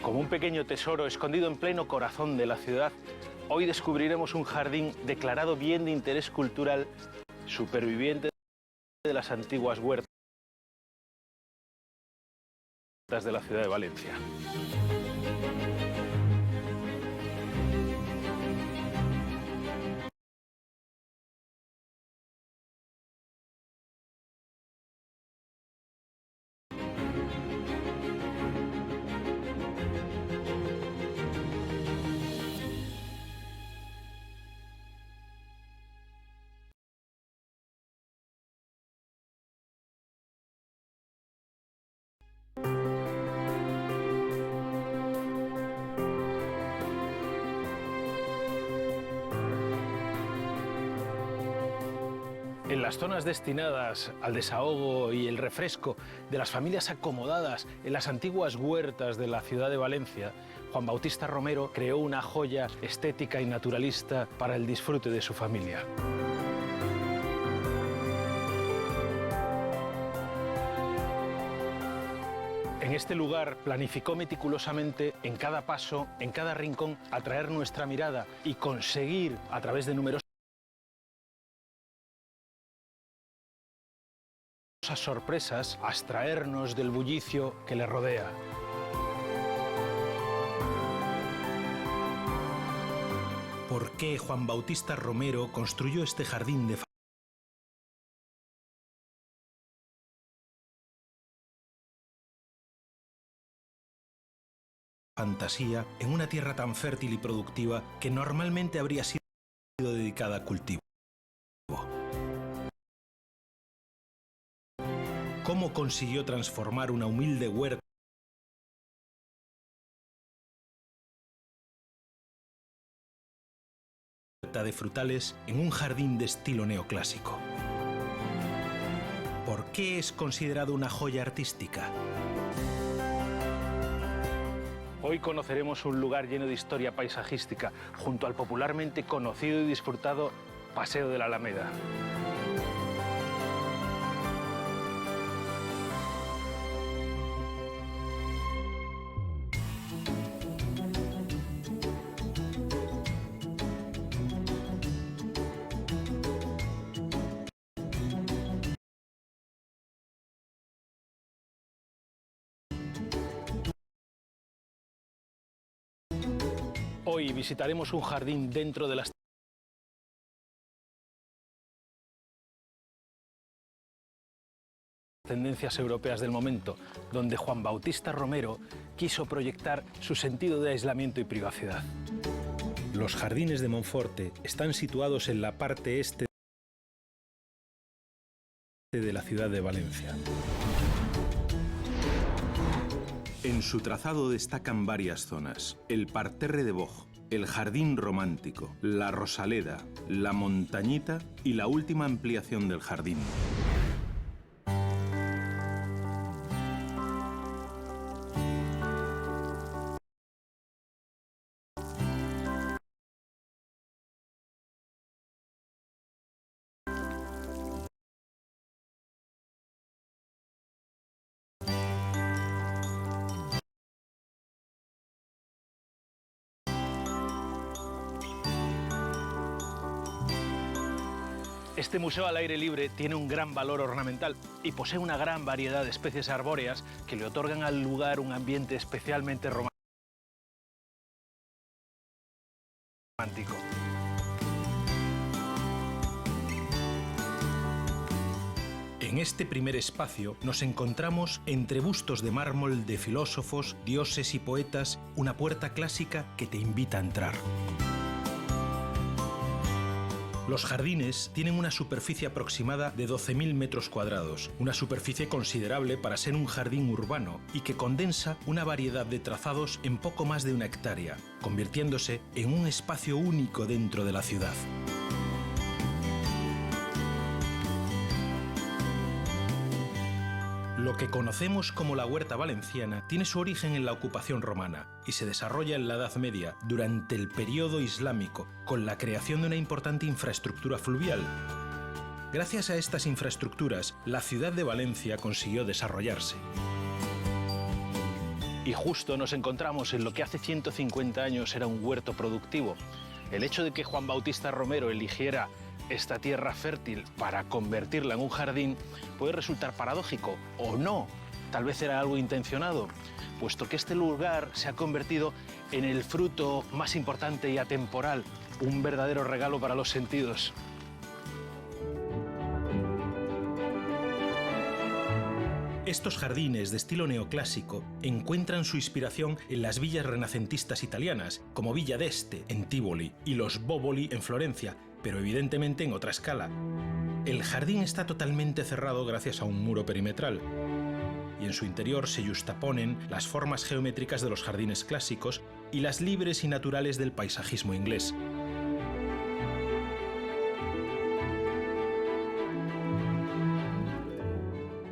Como un pequeño tesoro escondido en pleno corazón de la ciudad, hoy descubriremos un jardín declarado bien de interés cultural, superviviente de las antiguas huertas de la ciudad de Valencia. En las zonas destinadas al desahogo y el refresco de las familias acomodadas en las antiguas huertas de la ciudad de Valencia, Juan Bautista Romero creó una joya estética y naturalista para el disfrute de su familia. En este lugar planificó meticulosamente en cada paso, en cada rincón, atraer nuestra mirada y conseguir, a través de numerosas sorpresas, abstraernos del bullicio que le rodea. ¿Por qué Juan Bautista Romero construyó este jardín de fantasía en una tierra tan fértil y productiva que normalmente habría sido dedicada a cultivo? ¿Cómo consiguió transformar una humilde huerta de frutales en un jardín de estilo neoclásico? ¿Por qué es considerado una joya artística? Hoy conoceremos un lugar lleno de historia paisajística, junto al popularmente conocido y disfrutado Paseo de la Alameda. Hoy visitaremos un jardín dentro de las tendencias europeas del momento, donde Juan Bautista Romero quiso proyectar su sentido de aislamiento y privacidad. Los jardines de Monforte están situados en la parte este de la ciudad de Valencia. En su trazado destacan varias zonas: el Parterre de Boj, el Jardín Romántico, la Rosaleda, la Montañita y la última ampliación del jardín. Este museo al aire libre tiene un gran valor ornamental y posee una gran variedad de especies arbóreas que le otorgan al lugar un ambiente especialmente romántico. En este primer espacio nos encontramos entre bustos de mármol de filósofos, dioses y poetas, una puerta clásica que te invita a entrar. Los jardines tienen una superficie aproximada de 12.000 metros cuadrados, una superficie considerable para ser un jardín urbano y que condensa una variedad de trazados en poco más de 1 hectárea, convirtiéndose en un espacio único dentro de la ciudad. Lo que conocemos como la Huerta Valenciana tiene su origen en la ocupación romana y se desarrolla en la Edad Media, durante el periodo islámico, con la creación de una importante infraestructura fluvial. Gracias a estas infraestructuras, la ciudad de Valencia consiguió desarrollarse. Y justo nos encontramos en lo que hace 150 años era un huerto productivo. El hecho de que Juan Bautista Romero eligiera esta tierra fértil para convertirla en un jardín puede resultar paradójico, o no. Tal vez era algo intencionado, puesto que este lugar se ha convertido en el fruto más importante y atemporal, un verdadero regalo para los sentidos. Estos jardines de estilo neoclásico encuentran su inspiración en las villas renacentistas italianas, como Villa d'Este en Tívoli y los Boboli en Florencia, pero evidentemente en otra escala. El jardín está totalmente cerrado gracias a un muro perimetral, y en su interior se yuxtaponen las formas geométricas de los jardines clásicos y las libres y naturales del paisajismo inglés.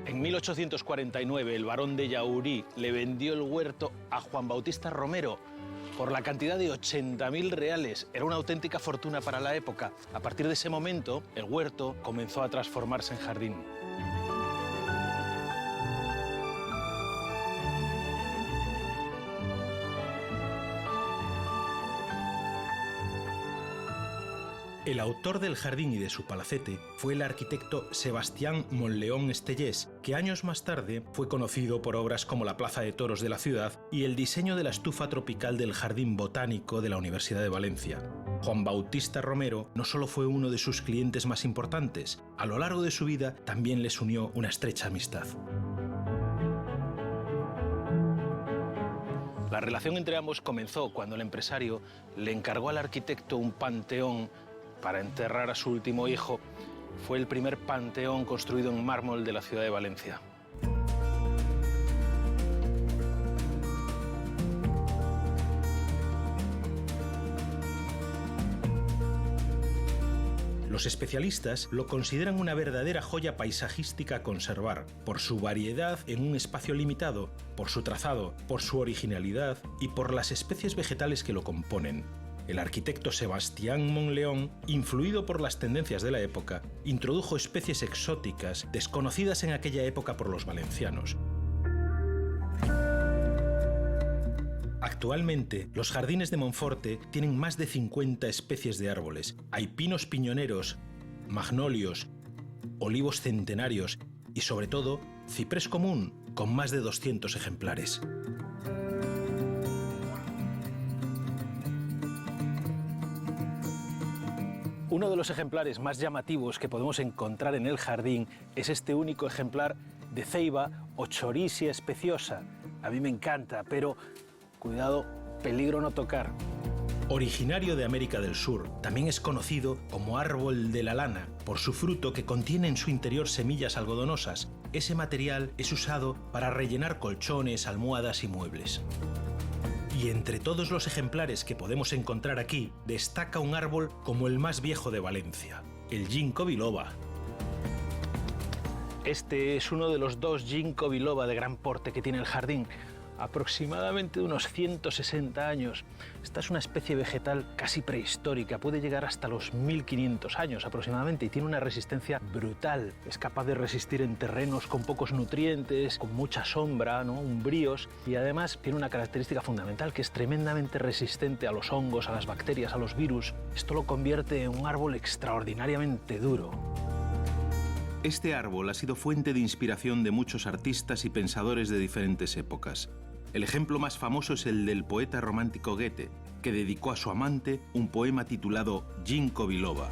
En 1849, el barón de Yaurí le vendió el huerto a Juan Bautista Romero por la cantidad de 80.000 reales. Era una auténtica fortuna para la época. A partir de ese momento, el huerto comenzó a transformarse en jardín. El autor del jardín y de su palacete fue el arquitecto Sebastián Monleón Estellés, que años más tarde fue conocido por obras como la Plaza de Toros de la ciudad y el diseño de la estufa tropical del Jardín Botánico de la Universidad de Valencia. Juan Bautista Romero no solo fue uno de sus clientes más importantes, a lo largo de su vida también les unió una estrecha amistad. La relación entre ambos comenzó cuando el empresario le encargó al arquitecto un panteón para enterrar a su último hijo. Fue el primer panteón construido en mármol de la ciudad de Valencia. Los especialistas lo consideran una verdadera joya paisajística a conservar, por su variedad en un espacio limitado, por su trazado, por su originalidad y por las especies vegetales que lo componen. El arquitecto Sebastián Monleón, influido por las tendencias de la época, introdujo especies exóticas desconocidas en aquella época por los valencianos. Actualmente, los jardines de Monforte tienen más de 50 especies de árboles. Hay pinos piñoneros, magnolios, olivos centenarios y, sobre todo, ciprés común, con más de 200 ejemplares. Uno de los ejemplares más llamativos que podemos encontrar en el jardín es este único ejemplar de ceiba Ochorisia speciosa. A mí me encanta, pero cuidado, peligro no tocar. Originario de América del Sur, también es conocido como árbol de la lana por su fruto que contiene en su interior semillas algodonosas. Ese material es usado para rellenar colchones, almohadas y muebles. Y entre todos los ejemplares que podemos encontrar aquí, destaca un árbol como el más viejo de Valencia, el ginkgo biloba. Este es uno de los 2 ginkgo biloba de gran porte que tiene el jardín, aproximadamente de unos 160 años. Esta es una especie vegetal casi prehistórica, puede llegar hasta los 1500 años aproximadamente y tiene una resistencia brutal. Es capaz de resistir en terrenos con pocos nutrientes, con mucha sombra, ¿no? Umbríos, y además tiene una característica fundamental que es tremendamente resistente a los hongos, a las bacterias, a los virus. Esto lo convierte en un árbol extraordinariamente duro. Este árbol ha sido fuente de inspiración de muchos artistas y pensadores de diferentes épocas. El ejemplo más famoso es el del poeta romántico Goethe, que dedicó a su amante un poema titulado Ginkgo biloba.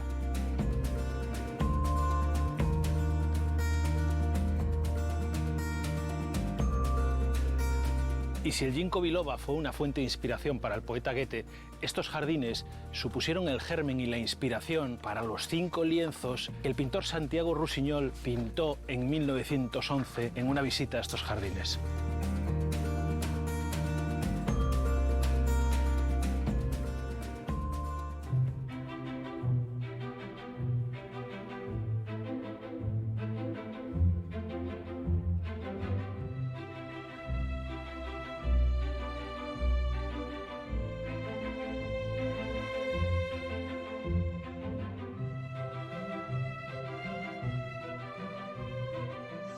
Y si el ginkgo biloba fue una fuente de inspiración para el poeta Goethe, estos jardines supusieron el germen y la inspiración para los 5 lienzos que el pintor Santiago Rusiñol pintó en 1911 en una visita a estos jardines.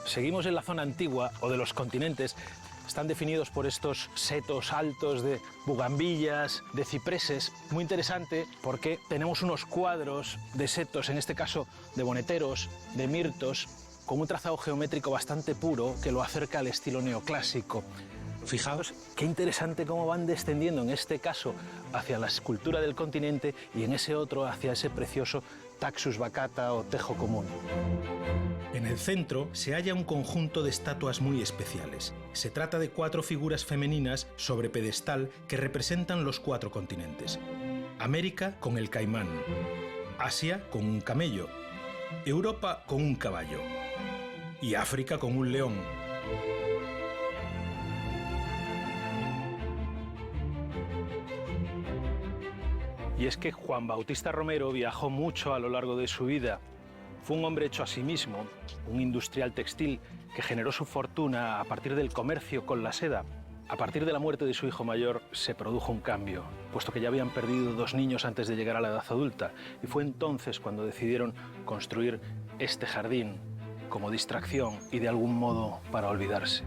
Seguimos en la zona antigua o de los continentes. Están definidos por estos setos altos de bugambillas, de cipreses. Muy interesante porque tenemos unos cuadros de setos, en este caso de boneteros, de mirtos, con un trazado geométrico bastante puro que lo acerca al estilo neoclásico. Fijaos qué interesante cómo van descendiendo, en este caso hacia la escultura del continente y en ese otro hacia ese precioso Taxus baccata o tejo común. En el centro se halla un conjunto de estatuas muy especiales. Se trata de 4 figuras femeninas sobre pedestal que representan los 4 continentes. América con el caimán, Asia con un camello, Europa con un caballo y África con un león. Y es que Juan Bautista Romero viajó mucho a lo largo de su vida. Fue un hombre hecho a sí mismo, un industrial textil que generó su fortuna a partir del comercio con la seda. A partir de la muerte de su hijo mayor se produjo un cambio, puesto que ya habían perdido 2 niños antes de llegar a la edad adulta, y fue entonces cuando decidieron construir este jardín como distracción y de algún modo para olvidarse.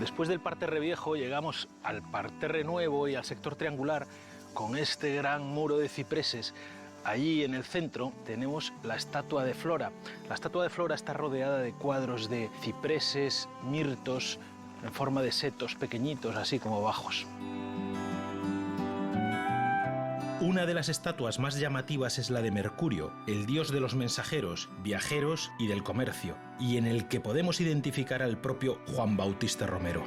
Después del parterre viejo llegamos al parterre nuevo y al sector triangular con este gran muro de cipreses. Allí en el centro tenemos la estatua de Flora. La estatua de Flora está rodeada de cuadros de cipreses, mirtos, en forma de setos pequeñitos, así como bajos. Una de las estatuas más llamativas es la de Mercurio, el dios de los mensajeros, viajeros y del comercio, y en el que podemos identificar al propio Juan Bautista Romero.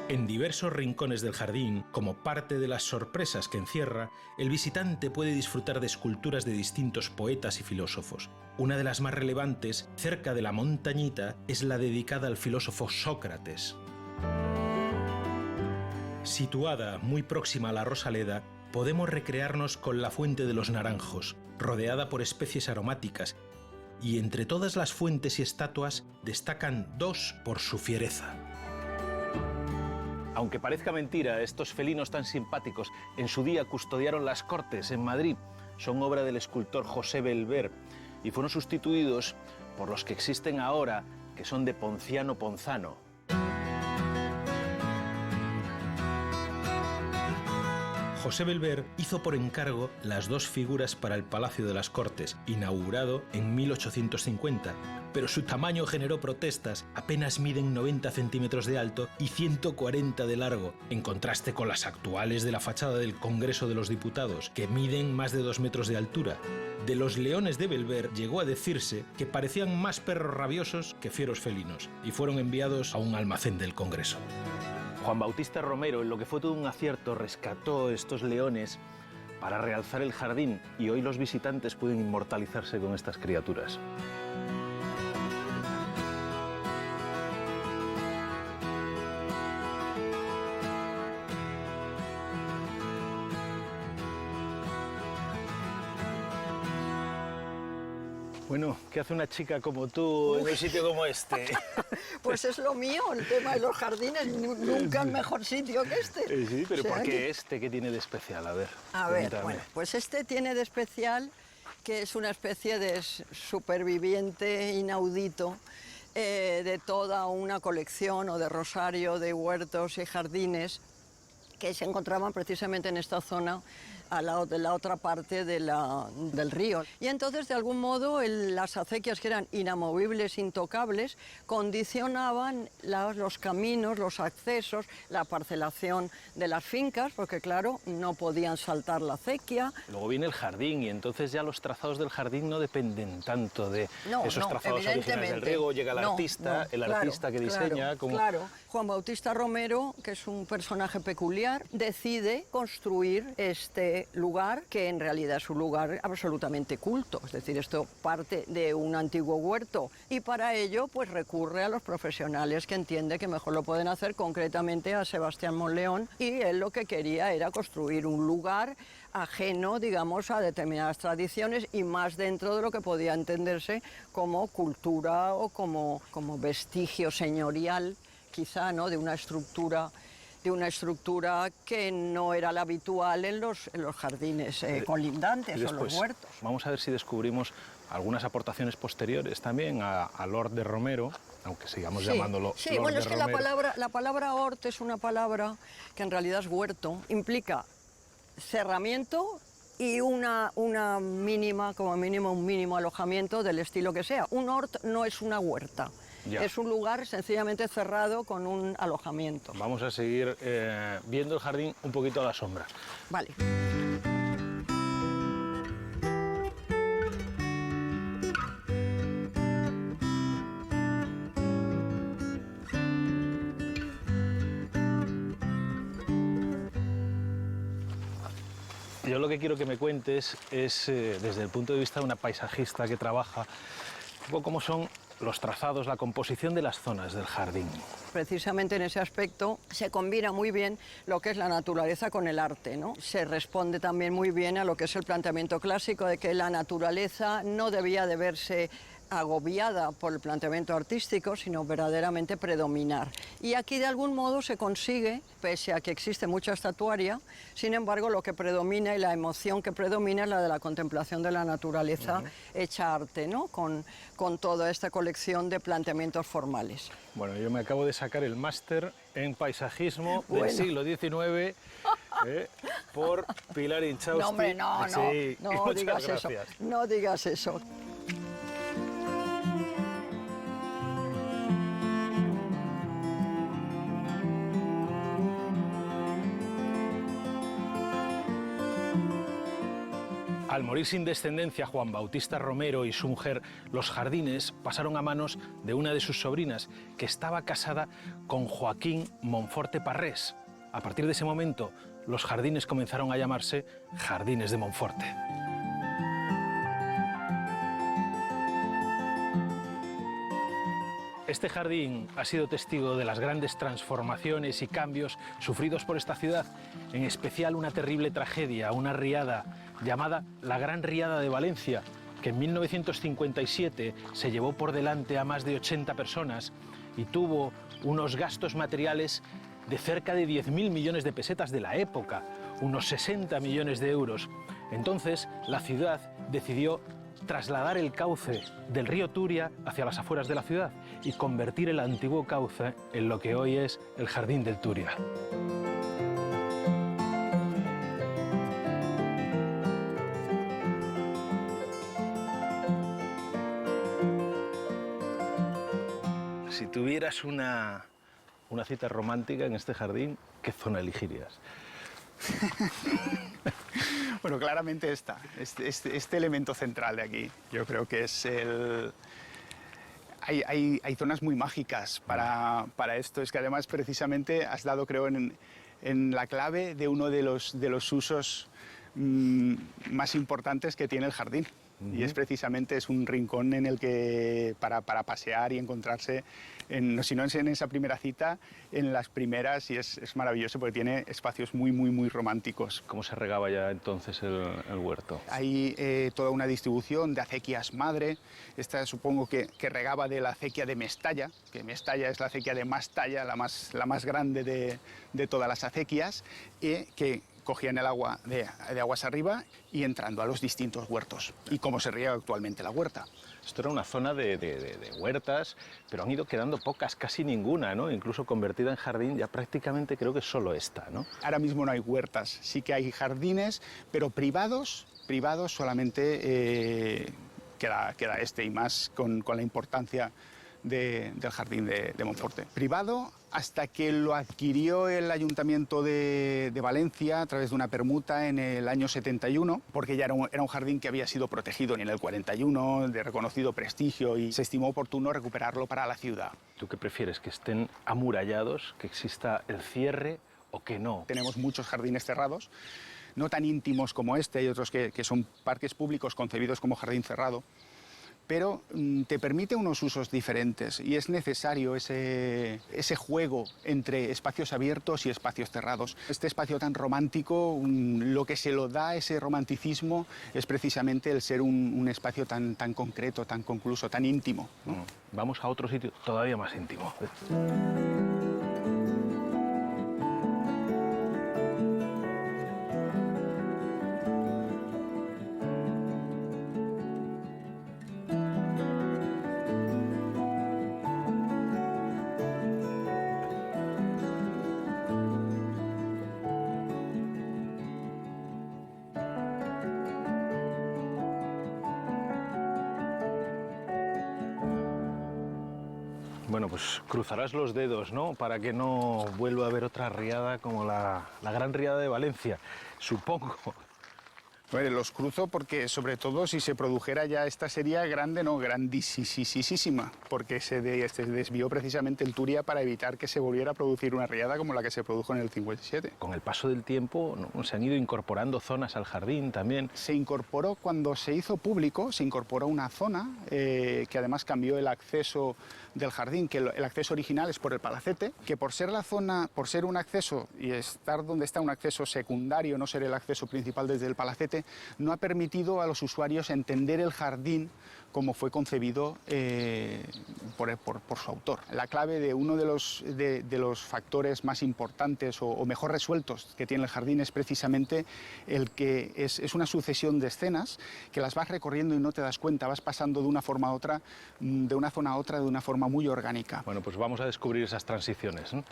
En diversos rincones del jardín, como parte de las sorpresas que encierra, el visitante puede disfrutar de esculturas de distintos poetas y filósofos. Una de las más relevantes, cerca de la montañita, es la dedicada al filósofo Sócrates. Situada muy próxima a la Rosaleda, podemos recrearnos con la Fuente de los Naranjos, rodeada por especies aromáticas, y entre todas las fuentes y estatuas destacan 2 por su fiereza. Aunque parezca mentira, estos felinos tan simpáticos en su día custodiaron las Cortes en Madrid. Son obra del escultor José Belver y fueron sustituidos por los que existen ahora, que son de Ponciano Ponzano. José Belver hizo por encargo las 2 figuras para el Palacio de las Cortes, inaugurado en 1850, pero su tamaño generó protestas. Apenas miden 90 centímetros de alto y 140 de largo, en contraste con las actuales de la fachada del Congreso de los Diputados, que miden más de 2 metros de altura. De los leones de Belver llegó a decirse que parecían más perros rabiosos que fieros felinos, y fueron enviados a un almacén del Congreso. Juan Bautista Romero, en lo que fue todo un acierto, rescató estos leones para realzar el jardín, y hoy los visitantes pueden inmortalizarse con estas criaturas. Bueno, ¿qué hace una chica como tú en un sitio como este? Pues es lo mío, el tema de los jardines, nunca el mejor sitio que este. Sí, pero O sea, ¿por qué este? ¿Qué tiene de especial? A ver, cuéntame. Bueno, pues este tiene de especial que es una especie de superviviente inaudito de toda una colección o de rosario de huertos y jardines que se encontraban precisamente en esta zona al lado de la otra parte del río. Y entonces, de algún modo, las acequias, que eran inamovibles, intocables, condicionaban los caminos, los accesos, la parcelación de las fincas, porque, claro, no podían saltar la acequia. Luego viene el jardín, y entonces ya los trazados del jardín no dependen tanto de esos trazados originales del riego. Llega el artista, artista que diseña. Claro. Juan Bautista Romero, que es un personaje peculiar, familiar decide construir este lugar, que en realidad es un lugar absolutamente culto. Es decir, esto parte de un antiguo huerto y para ello pues recurre a los profesionales que entiende que mejor lo pueden hacer, concretamente a Sebastián Monleón, y él lo que quería era construir un lugar ajeno, digamos, a determinadas tradiciones y más dentro de lo que podía entenderse como cultura o como vestigio señorial, quizá, ¿no?, de una estructura que no era la habitual en los jardines colindantes o los huertos. Vamos a ver si descubrimos algunas aportaciones posteriores también a Lord de Romero, aunque sigamos llamándolo Sí, Lord bueno, de es que Romero. la palabra hort es una palabra que en realidad es huerto, implica cerramiento y una mínima, como mínimo un mínimo alojamiento del estilo que sea. Un hort no es una huerta, Ya. es un lugar sencillamente cerrado con un alojamiento. Vamos a seguir viendo el jardín un poquito a la sombra. Vale. Yo lo que quiero que me cuentes es, desde el punto de vista de una paisajista que trabaja, un poco cómo son los trazados, la composición de las zonas del jardín. Precisamente en ese aspecto se combina muy bien lo que es la naturaleza con el arte, ¿no? Se responde también muy bien a lo que es el planteamiento clásico de que la naturaleza no debía de verse agobiada por el planteamiento artístico, sino verdaderamente predominar. Y aquí de algún modo se consigue, pese a que existe mucha estatuaria, sin embargo lo que predomina y la emoción que predomina es la de la contemplación de la naturaleza hecha arte, ¿no? Con toda esta colección de planteamientos formales. Bueno, yo me acabo de sacar el máster en paisajismo del siglo XIX por Pilar Inchausti. No, hombre, no muchas digas eso, gracias. no digas eso. Al morir sin descendencia Juan Bautista Romero y su mujer, los jardines pasaron a manos de una de sus sobrinas, que estaba casada con Joaquín Monforte Parrés. A partir de ese momento, los jardines comenzaron a llamarse Jardines de Monforte. Este jardín ha sido testigo de las grandes transformaciones y cambios sufridos por esta ciudad, en especial una terrible tragedia, una riada llamada la Gran Riada de Valencia, que en 1957 se llevó por delante a más de 80 personas y tuvo unos gastos materiales de cerca de 10.000 millones de pesetas de la época, unos 60 millones de euros. Entonces, la ciudad decidió trasladar el cauce del río Turia hacia las afueras de la ciudad y convertir el antiguo cauce en lo que hoy es el Jardín del Turia. Si tuvieras una cita romántica en este jardín, ¿qué zona elegirías? Bueno, claramente este elemento central de aquí. Yo creo que es el... Hay zonas muy mágicas para esto. Es que además precisamente has dado, creo, en la clave de uno de los usos más importantes que tiene el jardín. Y es precisamente un rincón en el que para pasear y encontrarse, si no es en esa primera cita, en las primeras, y es maravilloso porque tiene espacios muy románticos. ¿Cómo se regaba ya entonces el huerto? Hay toda una distribución de acequias madre. Esta supongo que regaba de la acequia de Mestalla, que Mestalla es la acequia de Mastalla, la más grande de todas las acequias, y que cogían el agua de aguas arriba y entrando a los distintos huertos. Y cómo se riega actualmente la huerta. Esto era una zona de huertas, pero han ido quedando pocas, casi ninguna, ¿no? Incluso convertida en jardín, ya prácticamente creo que solo esta, ¿no? Ahora mismo no hay huertas, sí que hay jardines, pero privados solamente queda este, y más con la importancia del jardín de Monforte. Privado hasta que lo adquirió el Ayuntamiento de Valencia a través de una permuta en el año 71, porque ya era un jardín que había sido protegido en el 41, de reconocido prestigio, y se estimó oportuno recuperarlo para la ciudad. ¿Tú qué prefieres, que estén amurallados, que exista el cierre, o qué no. Tenemos muchos jardines cerrados, no tan íntimos como este, hay otros que son parques públicos concebidos como jardín cerrado, pero te permite unos usos diferentes y es necesario ese juego entre espacios abiertos y espacios cerrados. Este espacio tan romántico, lo que se lo da ese romanticismo es precisamente el ser un espacio tan concreto, tan concluso, tan íntimo, ¿no? Vamos a otro sitio todavía más íntimo. Bueno, pues cruzarás los dedos, ¿no?, para que no vuelva a haber otra riada como la gran riada de Valencia, supongo. Bueno, los cruzo porque, sobre todo, si se produjera ya esta sería grande, no, grandísima, porque se desvió precisamente el Turia para evitar que se volviera a producir una riada como la que se produjo en el 57. Con el paso del tiempo, ¿no?, se han ido incorporando zonas al jardín también. Se incorporó, cuando se hizo público, se incorporó una zona que además cambió el acceso del jardín, que el acceso original es por el Palacete, que por ser la zona, por ser un acceso y estar donde está un acceso secundario, no ser el acceso principal desde el Palacete, no ha permitido a los usuarios entender el jardín como fue concebido por su autor. La clave de uno de los factores más importantes o mejor resueltos que tiene el jardín es precisamente el que es una sucesión de escenas que las vas recorriendo y no te das cuenta, vas pasando de una forma a otra, de una zona a otra de una forma muy orgánica. Bueno, pues vamos a descubrir esas transiciones, ¿no?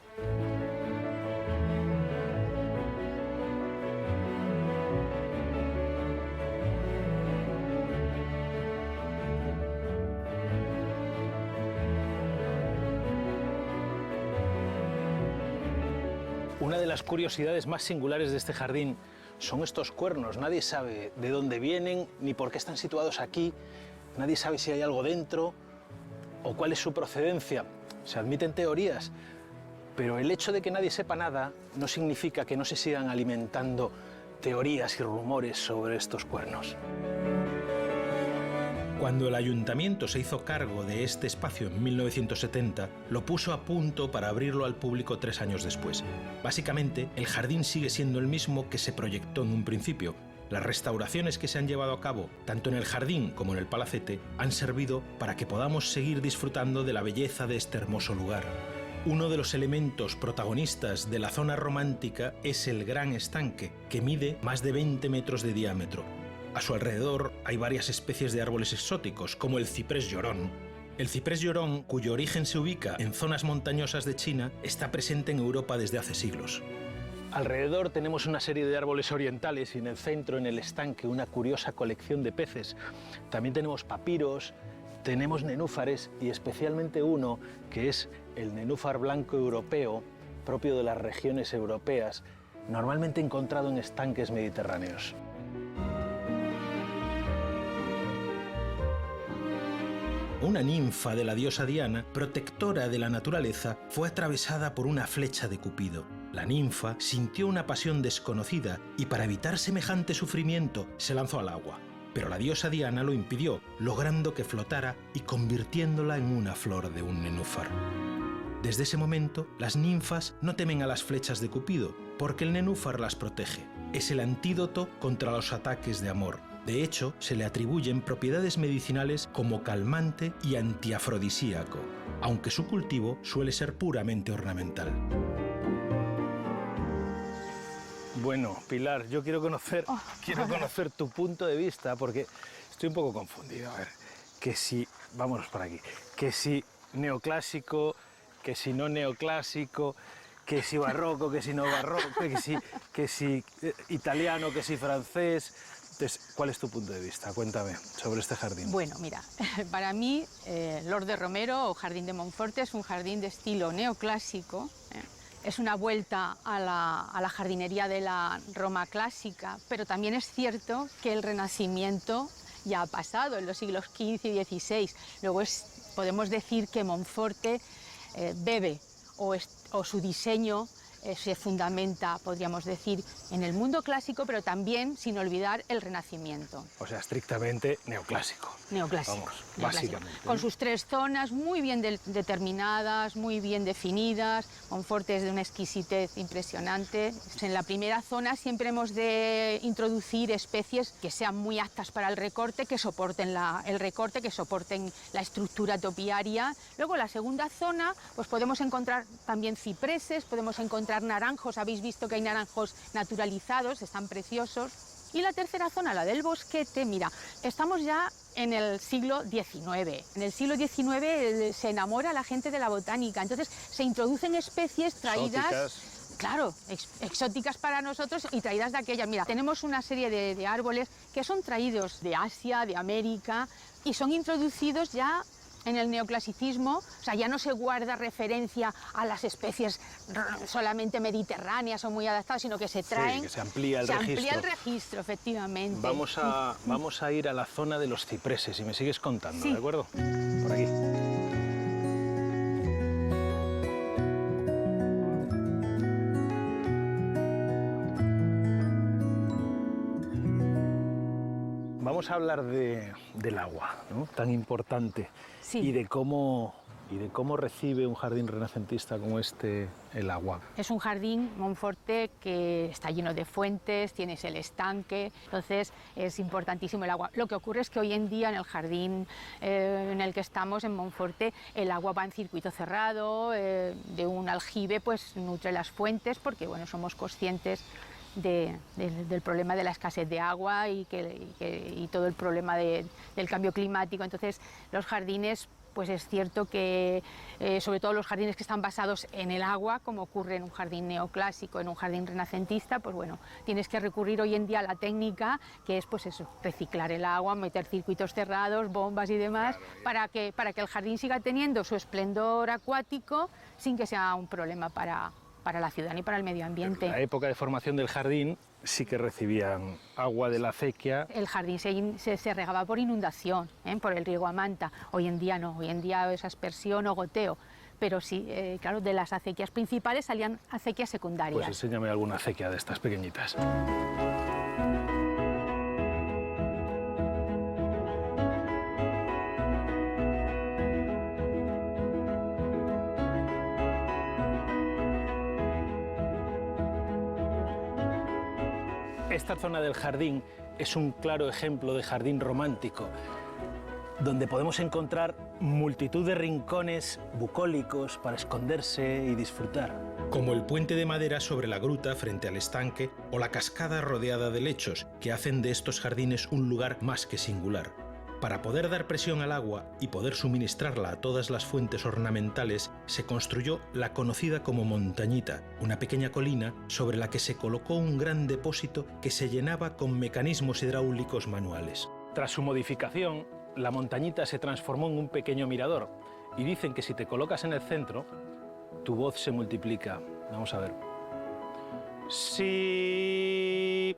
Una de las curiosidades más singulares de este jardín son estos cuernos. Nadie sabe de dónde vienen ni por qué están situados aquí. Nadie sabe si hay algo dentro o cuál es su procedencia. Se admiten teorías, pero el hecho de que nadie sepa nada no significa que no se sigan alimentando teorías y rumores sobre estos cuernos. Cuando el ayuntamiento se hizo cargo de este espacio en 1970, lo puso a punto para abrirlo al público 3 años después. Básicamente, el jardín sigue siendo el mismo que se proyectó en un principio. Las restauraciones que se han llevado a cabo, tanto en el jardín como en el Palacete, han servido para que podamos seguir disfrutando de la belleza de este hermoso lugar. Uno de los elementos protagonistas de la zona romántica es el Gran Estanque, que mide más de 20 metros de diámetro. A su alrededor hay varias especies de árboles exóticos, como el ciprés llorón. El ciprés llorón, cuyo origen se ubica en zonas montañosas de China, está presente en Europa desde hace siglos. Alrededor tenemos una serie de árboles orientales y en el centro, en el estanque, una curiosa colección de peces. También tenemos papiros, tenemos nenúfares y especialmente uno que es el nenúfar blanco europeo, propio de las regiones europeas, normalmente encontrado en estanques mediterráneos. Una ninfa de la diosa Diana, protectora de la naturaleza, fue atravesada por una flecha de Cupido. La ninfa sintió una pasión desconocida y para evitar semejante sufrimiento se lanzó al agua. Pero la diosa Diana lo impidió, logrando que flotara y convirtiéndola en una flor de un nenúfar. Desde ese momento, las ninfas no temen a las flechas de Cupido, porque el nenúfar las protege. Es el antídoto contra los ataques de amor. De hecho, se le atribuyen propiedades medicinales como calmante y antiafrodisíaco, aunque su cultivo suele ser puramente ornamental. Bueno, Pilar, yo quiero conocer tu punto de vista, porque estoy un poco confundido. A ver, que si, vámonos por aquí, que si neoclásico, que si no neoclásico, que si barroco, que si no barroco, que si italiano, que si francés. Entonces, ¿cuál es tu punto de vista? Cuéntame sobre este jardín. Bueno, mira, para mí, Lord de Romero o Jardín de Monforte es un jardín de estilo neoclásico. Es una vuelta a la jardinería de la Roma clásica, pero también es cierto que el Renacimiento ya ha pasado en los siglos XV y XVI. Luego podemos decir que Monforte bebe o su diseño se fundamenta, podríamos decir, en el mundo clásico, pero también, sin olvidar, el Renacimiento. O sea, estrictamente neoclásico. Neoclásico. Vamos, neoclásico. básicamente. Con sus 3 zonas muy bien determinadas, muy bien definidas. Monfort es de una exquisitez impresionante. En la primera zona siempre hemos de introducir especies que sean muy aptas para el recorte, que soporten el recorte, que soporten la estructura topiaria. Luego, en la segunda zona, pues podemos encontrar también cipreses, podemos encontrar naranjos. Habéis visto que hay naranjos naturalizados, están preciosos. Y la tercera zona, la del bosquete, mira, estamos ya en el siglo XIX. En el siglo XIX se enamora la gente de la botánica, entonces se introducen especies traídas... Exóticas. Claro, exóticas para nosotros y traídas de aquellas. Mira, tenemos una serie de árboles que son traídos de Asia, de América, y son introducidos ya en el neoclasicismo. O sea, ya no se guarda referencia a las especies solamente mediterráneas o muy adaptadas, sino que se traen... Sí, que se amplía el registro. Se amplía el registro, efectivamente. Vamos a ir a la zona de los cipreses y me sigues contando, Sí. ¿de acuerdo? Por aquí. Vamos a hablar del agua, ¿no? Tan importante, Sí. y de cómo recibe un jardín renacentista como este el agua. Es un jardín Monforte que está lleno de fuentes, tienes el estanque, entonces es importantísimo el agua. Lo que ocurre es que hoy en día en el jardín en el que estamos, en Monforte, el agua va en circuito cerrado, de un aljibe pues nutre las fuentes, porque bueno, somos conscientes del problema de la escasez de agua y todo el problema del cambio climático. Entonces los jardines, pues es cierto que sobre todo los jardines que están basados en el agua, como ocurre en un jardín neoclásico, en un jardín renacentista, pues bueno, tienes que recurrir hoy en día a la técnica, que es pues eso, reciclar el agua, meter circuitos cerrados, bombas y demás, para que el jardín siga teniendo su esplendor acuático sin que sea un problema para la ciudad ni para el medio ambiente. En la época de formación del jardín sí que recibían agua de la acequia. El jardín se regaba por inundación, por el riego a manta. Hoy en día no, hoy en día es aspersión o goteo. Pero sí, claro, de las acequias principales salían acequias secundarias. Pues enséñame alguna acequia de estas pequeñitas. Esta zona del jardín es un claro ejemplo de jardín romántico, donde podemos encontrar multitud de rincones bucólicos para esconderse y disfrutar. Como el puente de madera sobre la gruta frente al estanque o la cascada rodeada de lechos, que hacen de estos jardines un lugar más que singular. Para poder dar presión al agua y poder suministrarla a todas las fuentes ornamentales, se construyó la conocida como Montañita, una pequeña colina sobre la que se colocó un gran depósito que se llenaba con mecanismos hidráulicos manuales. Tras su modificación, la Montañita se transformó en un pequeño mirador y dicen que si te colocas en el centro, tu voz se multiplica. Vamos a ver. Sí.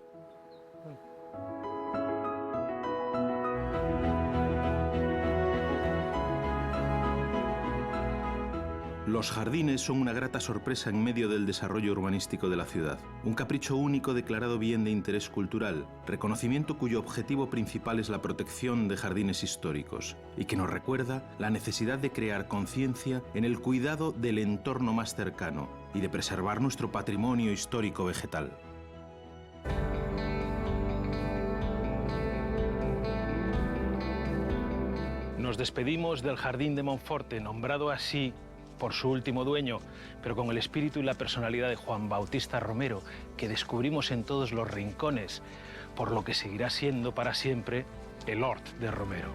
Los jardines son una grata sorpresa en medio del desarrollo urbanístico de la ciudad. Un capricho único declarado bien de interés cultural, reconocimiento cuyo objetivo principal es la protección de jardines históricos y que nos recuerda la necesidad de crear conciencia en el cuidado del entorno más cercano y de preservar nuestro patrimonio histórico vegetal. Nos despedimos del Jardín de Monforte, nombrado así por su último dueño, pero con el espíritu y la personalidad de Juan Bautista Romero, que descubrimos en todos los rincones, por lo que seguirá siendo para siempre el Hort de Romero.